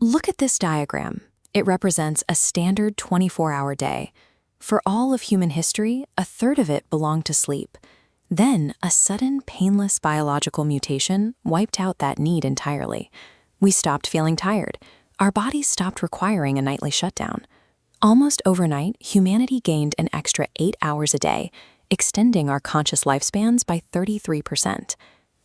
Look at this diagram. It represents a standard 24-hour day. For all of human history, a third of it belonged to sleep. Then, a sudden, painless biological mutation wiped out that need entirely. We stopped feeling tired. Our bodies stopped requiring a nightly shutdown. Almost overnight, humanity gained an extra 8 hours a day, extending our conscious lifespans by 33%.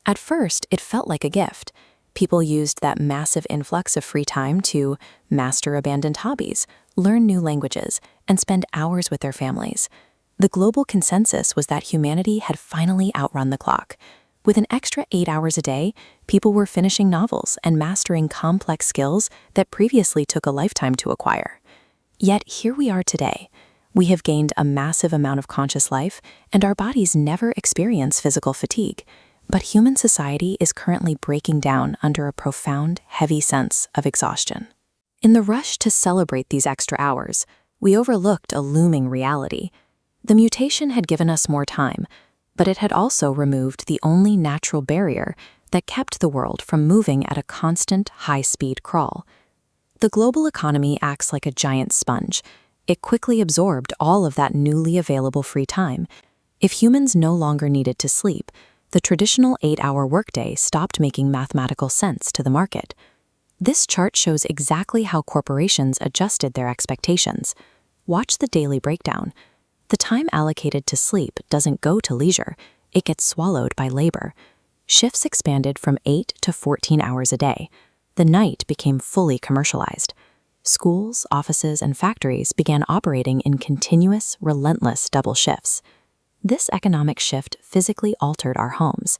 At first, it felt like a gift. People used that massive influx of free time to master abandoned hobbies, learn new languages, and spend hours with their families. The global consensus was that humanity had finally outrun the clock. With an extra 8 hours a day, people were finishing novels and mastering complex skills that previously took a lifetime to acquire. Yet here we are today. We have gained a massive amount of conscious life, and our bodies never experience physical fatigue. But human society is currently breaking down under a profound, heavy sense of exhaustion. In the rush to celebrate these extra hours, we overlooked a looming reality. The mutation had given us more time, but it had also removed the only natural barrier that kept the world from moving at a constant, high-speed crawl. The global economy acts like a giant sponge. It quickly absorbed all of that newly available free time. If humans no longer needed to sleep, the traditional 8-hour workday stopped making mathematical sense to the market. This chart shows exactly how corporations adjusted their expectations. Watch the daily breakdown. The time allocated to sleep doesn't go to leisure, it gets swallowed by labor. Shifts expanded from 8 to 14 hours a day. The night became fully commercialized. Schools, offices, and factories began operating in continuous, relentless double shifts. This economic shift physically altered our homes.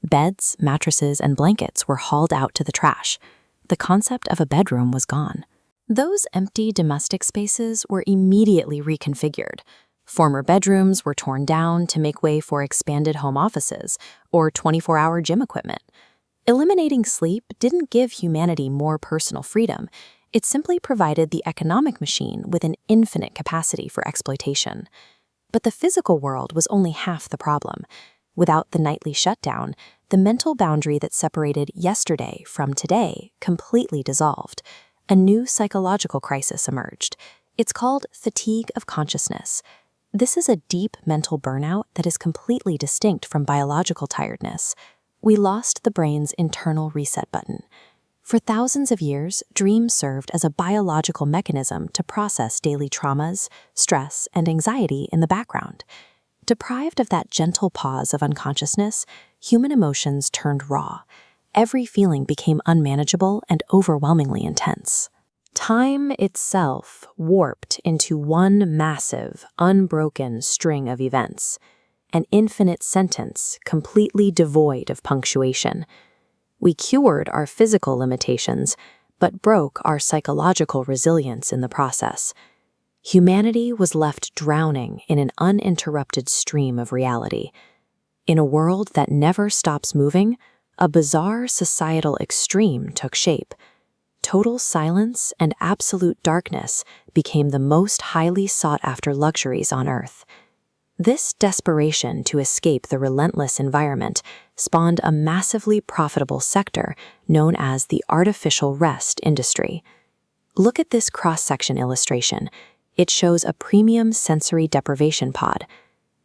Beds, mattresses, and blankets were hauled out to the trash. The concept of a bedroom was gone. Those empty domestic spaces were immediately reconfigured. Former bedrooms were torn down to make way for expanded home offices or 24-hour gym equipment. Eliminating sleep didn't give humanity more personal freedom. It simply provided the economic machine with an infinite capacity for exploitation. But the physical world was only half the problem. Without the nightly shutdown, the mental boundary that separated yesterday from today completely dissolved. A new psychological crisis emerged. It's called fatigue of consciousness. This is a deep mental burnout that is completely distinct from biological tiredness. We lost the brain's internal reset button. For thousands of years, dreams served as a biological mechanism to process daily traumas, stress, and anxiety in the background. Deprived of that gentle pause of unconsciousness, human emotions turned raw. Every feeling became unmanageable and overwhelmingly intense. Time itself warped into one massive, unbroken string of events, an infinite sentence completely devoid of punctuation. We cured our physical limitations, but broke our psychological resilience in the process. Humanity was left drowning in an uninterrupted stream of reality. In a world that never stops moving, a bizarre societal extreme took shape. Total silence and absolute darkness became the most highly sought-after luxuries on Earth. This desperation to escape the relentless environment spawned a massively profitable sector known as the artificial rest industry. Look at this cross-section illustration. It shows a premium sensory deprivation pod.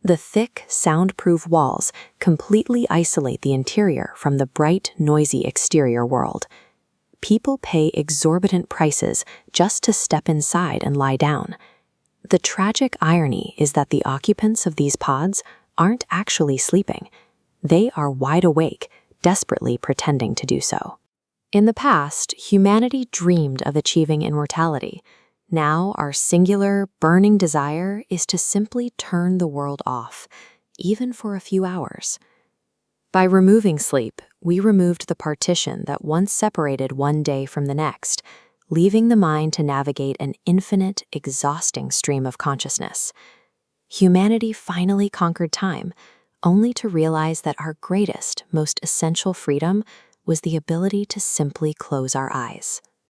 The thick, soundproof walls completely isolate the interior from the bright, noisy exterior world. People pay exorbitant prices just to step inside and lie down. The tragic irony is that the occupants of these pods aren't actually sleeping. They are wide awake, desperately pretending to do so. In the past, humanity dreamed of achieving immortality. Now, our singular, burning desire is to simply turn the world off, even for a few hours. By removing sleep, we removed the partition that once separated one day from the next, leaving the mind to navigate an infinite, exhausting stream of consciousness. Humanity finally conquered time, only to realize that our greatest, most essential freedom was the ability to simply close our eyes.